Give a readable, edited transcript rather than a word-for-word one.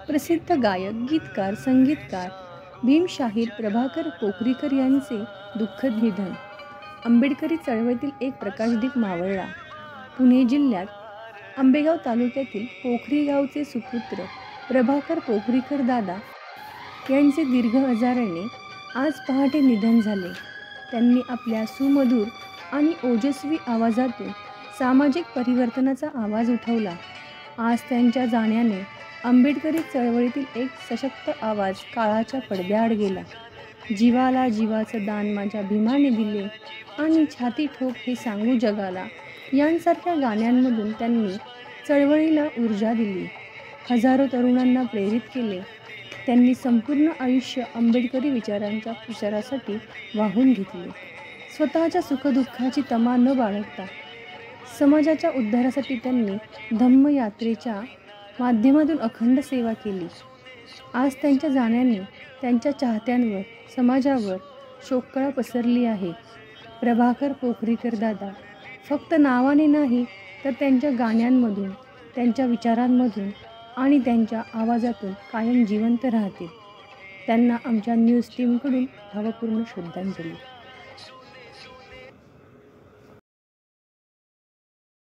प्रसिद्ध गायक, गीतकार, संगीतकार भीमशाहीर प्रभाकर पोखरीकर यांचे दुःखद निधन. आंबेडकरी चळवळीतील एक प्रकाशदीप मावळला. पुणे जिल्ह्यात आंबेगाव तालुक्यातील पोखरी गावचे सुपुत्र प्रभाकर पोखरीकर दादा यांचे दीर्घ आजाराने आज पहाटे निधन झाले. त्यांनी आपल्या सुमधुर आणि ओजस्वी आवाजातून सामाजिक परिवर्तनाचा आवाज उठवला. आज त्यांच्या जाण्याने आंबेडकरी चळवळीतील एक सशक्त आवाज काळाच्या पडद्याआड गेला. जीवाला जीवाचं दान माझ्या भीमाने दिले आणि छाती ठोक हे सांगू जगाला यांसारख्या गाण्यांमधून त्यांनी चळवळीला ऊर्जा दिली. हजारो तरुणांना प्रेरित केले. त्यांनी संपूर्ण आयुष्य आंबेडकरी विचारांच्या प्रचारासाठी वाहून घेतले. स्वतःच्या सुखदुःखाची तमा न बाळगता समाजाच्या उद्धारासाठी त्यांनी धम्मयात्रेच्या माध्यमातून अखंड सेवा केली. आज त्यांच्या जाण्याने त्यांच्या चाहत्यांवर, समाजावर शोककळा पसरली आहे. प्रभाकर पोखरीकर दादा फक्त नावाने नाही तर त्यांच्या गाण्यांमधून, त्यांच्या विचारांमधून आणि त्यांच्या आवाजातून कायम जिवंत राहतील. त्यांना आमच्या न्यूज टीमकडून भावपूर्ण श्रद्धांजली.